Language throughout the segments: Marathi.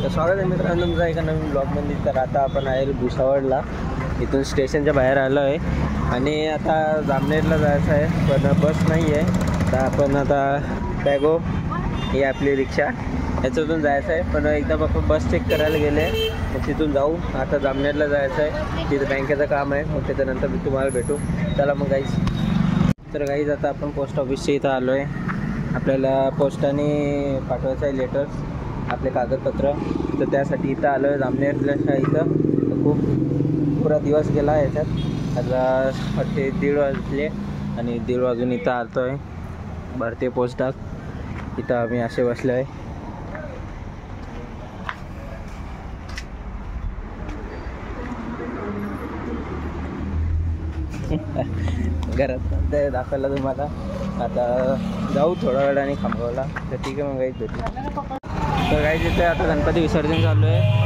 तर स्वागत आहे मित्रांनो तुमचं एका नवीन ब्लॉगमध्ये. तर आता आपण आहे भुसावळला, इथून स्टेशनच्या बाहेर आलो आहे आणि आता जामनेरला जायचं आहे, पण बस नाही आहे. तर आपण आता पॅगो ही आपली रिक्षा याच्यातून जायचं आहे, पण एकदा आपण बस चेक करायला गेले, मग तिथून जाऊ. आता जामनेरला जायचं आहे, तिथं बँकेचं काम आहे, मग त्याच्यानंतर मी तुम्हाला भेटू. चला मग गाईज. तर गाईज आता आपण पोस्ट ऑफिसच्या इथं आलो आहे. आपल्याला पोस्टाने पाठवायचं आहे लेटर्स, आपले कागदपत्र. तर त्यासाठी इथं आलो आहे जामनेरच्या इथं. तर खूप पुरा दिवस गेला याच्यात. आता वाटते 1:30 वाजले आणि 1:30 वाजून इथं आलो आहे भारतीय पोस्ट डाक. इथं आम्ही असे बसलो आहे. घरात ते दाखवला तुम्हाला. आता जाऊ थोड्या वेळाने खामगावला. तर ठीक आहे मग गाईच भेटू. तर गाईच इथे आता गणपती विसर्जन चालू आहे.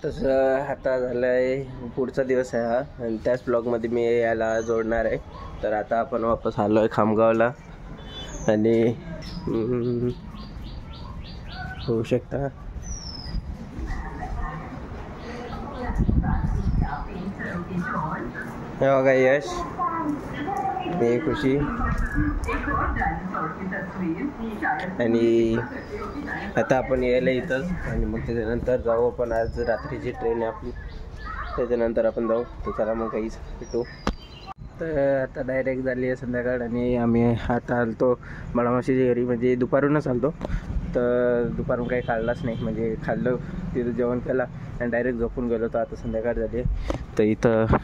तसं आता झालं आहे पुढचा दिवस आहे हा, आणि त्याच ब्लॉगमध्ये मी याला जोडणार आहे. तर आता आपण वापस आलो आहे खामगावला आणि होऊ शकता हे बघा यश, हे खुशी आणि आता आपण यायला इथंच, आणि मग त्याच्यानंतर जाऊ आपण. आज रात्रीची ट्रेन आहे आपली, त्याच्यानंतर आपण जाऊ. तर चला मग काहीच भेटू. तर आता डायरेक्ट झाली आहे संध्याकाळ आणि आम्ही आता आलतो बाळामाशीच्या घरी. म्हणजे दुपारूनच आलतो, तर दुपारून काही खाल्लाच नाही. म्हणजे खाल्लं तिथं जेवण केलं आणि डायरेक्ट झोपून गेलो. तर आता संध्याकाळ झाली आहे. तर इथं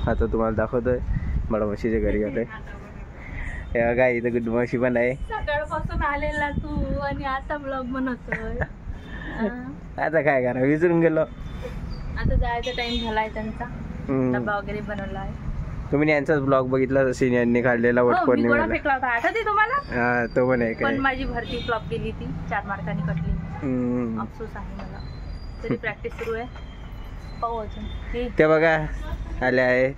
आता तुम्हाला दाखवतो आहे बाळामाशीच्या घरी आलो आहे. हे बघा इथं गुड मावशी पण आहे. सकाळपासून आलेला तू आणि आता ब्लॉग बनवतोय. आता काय करा, विसरून गेलो. आता जायचा टाइम झालाय त्यांचा. डबा वगैरे बनवला आहे. तुम्ही यांचाच ब्लॉग बघितला जसे यांनी काढलेला वटपौर्णिमेला. फेकला होता आठवते तुम्हाला? हा तो पण आहे. पण माझी भरती फ्लॉप गेली, ती 4 मार्कांनी कटली. अफसोस आहे मला. तरी प्रॅक्टिस सुरू आहे. पाहू अजून. ते बघा आले आहे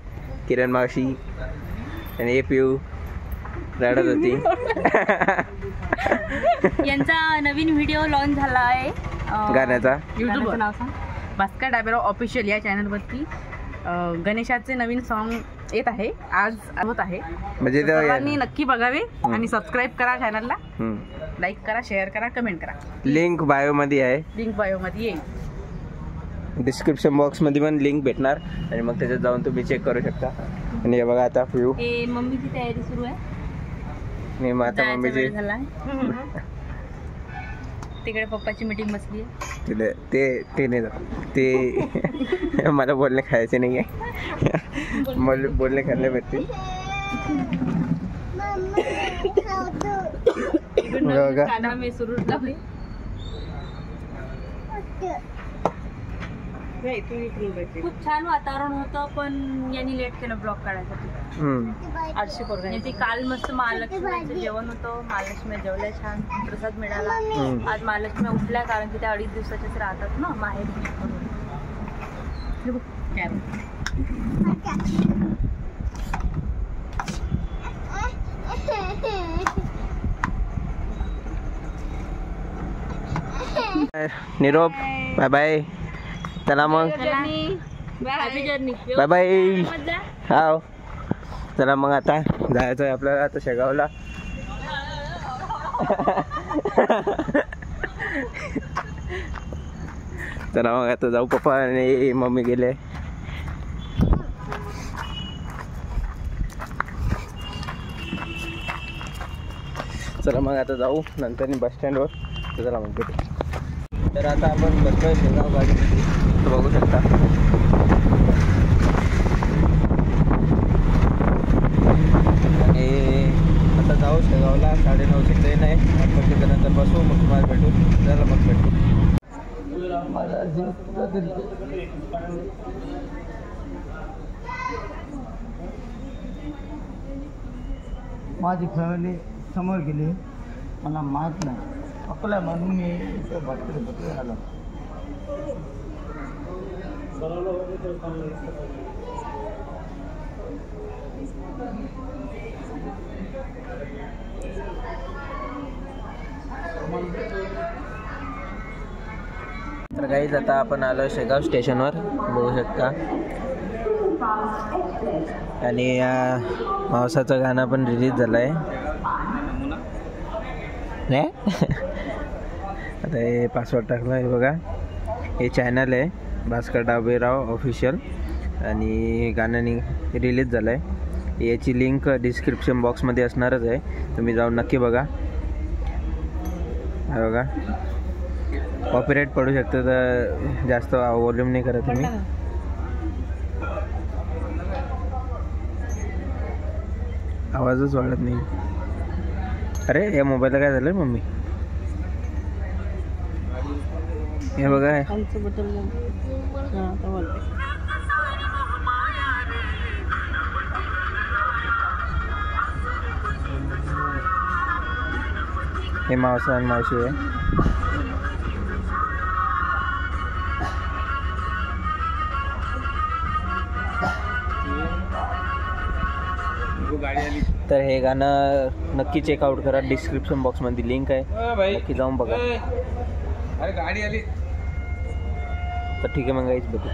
किरण मावशी आणि हे पिऊ रडत होती. यांचा नवीन व्हिडिओ लॉन्च झाला आहे गाण्याचा. युट्यूब नाव सांग, भास्कर डाबेराव ऑफिशियल या चॅनलवरती गणेशाचे नवीन सॉन्ग येत आहे. आज होत आहे. म्हणजे सर्वांनी नक्की बघावे आणि सबस्क्राईब करा चॅनलला. लाईक करा, शेअर करा, कमेंट करा. लिंक बायो मध्ये आहे. लिंक बायो मध्ये येईल. डिस्क्रिप्शन बॉक्स मध्ये पण लिंक भेटणार आणि मग त्याच्यात जाऊन तुम्ही चेक करू शकता. आणि हे बघा आता पिऊ मम्मीची तयारी सुरू आहे. मी माता मम्मीची तिकडे पप्पाची मीटिंग बसली आहे. ते नाही ते मला बोलणे खायचे नाही आहे. मला बोलणे खाल्ले भेटतील. खूप छान वातावरण होतं, पण यांनी लेट केलं ब्लॉग काढायसाठी. 800 पोरं. काल मस्त महालक्ष्मीचं जेवण होतं, महालक्ष्मी जेवल्या, छान प्रसाद मिळाला. आज महालक्ष्मी उठल्या, कारण की त्या 2.5 दिवसाच्याच राहतात ना माहेर. निरोप, बाय बाय. चला मग, बाय बाय. हा, चला मग आता जायचं आहे आपल्याला आता शेगावला. चला मग आता जाऊ. पप्पा आणि मम्मी गेले. चला मग आता जाऊ नंतर बस स्टँडवर. चला मग भेटू. तर आता आपण बसतोय शेगाव गाडीमध्ये, बघू शकता. आणि आता जाऊ शेगावला. 9:30ची ट्रेन आहे. आपण त्याच्यानंतर बसू, मग तुम्हाला भेटू. चला मग भेटू. माझी फॅमिली समोर गेली, मला माहीत नाही. अकोला म्हणून मी इथं बघते आलो. तर गाईज आता आपण आलो शेगाव स्टेशनवर, बघू शकता. आणि मावसाचं गाणं पण रिलीज झालं आहे. आता हे पासवर्ड टाकलं आहे बघा. हे चॅनल आहे भास्कर डाबेराव ऑफिशियल, आणि गाणं रिलीज झालं आहे. याची लिंक डिस्क्रिप्शन बॉक्समध्ये असणारच आहे, तुम्ही जाऊन नक्की बघा. बघा, कॉपीराईट पडू शकतं, तर जास्त व्हॉल्यूम नाही करत तुम्ही. आवाजच वाढत नाही. अरे या मोबाईलला काय झालं मम्मी? हे बघा, हे मावसा आणि मावशी आहे. तर हे गाणं नक्की चेकआउट करा. डिस्क्रिप्शन बॉक्समध्ये लिंक आहे, नक्की जाऊन बघा. अरे गाडी आली. तर ठीक आहे मग गाईच बघू.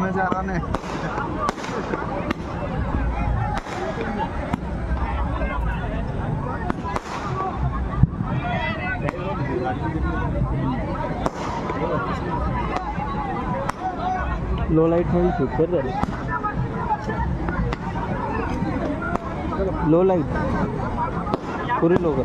नजारा ने लो लाइट मध्ये शूट कर झाले लो लाइट पुरी लोक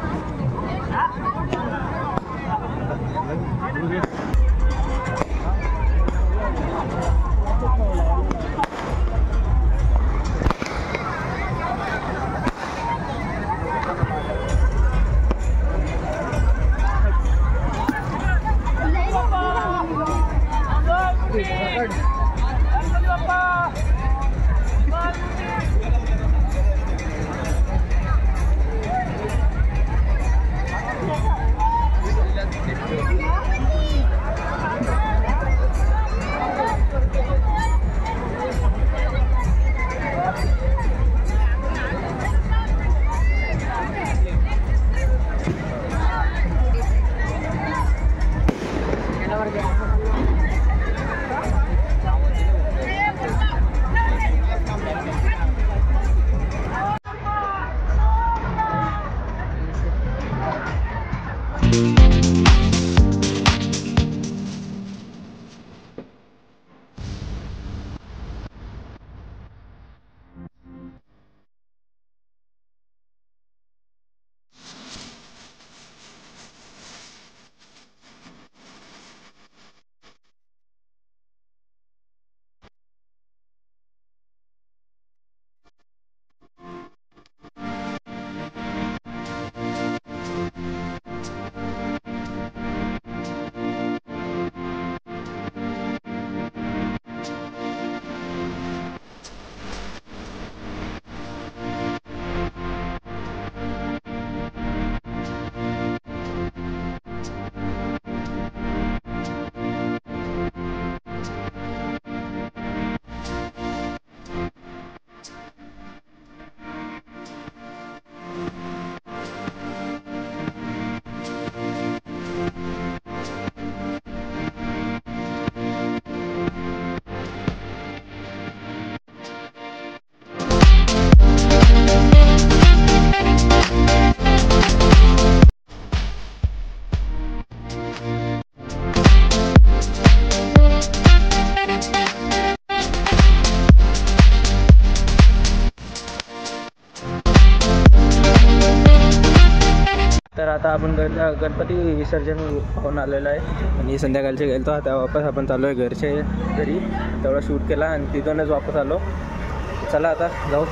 तर आता आपण गणपती विसर्जन पाहून आलेलो आहे आणि संध्याकाळचे गेलो आता वापस आपण चालू आहे घरचे घरी तेवढा शूट केला आणि तिथूनच वापस आलो. चला आता जाऊ.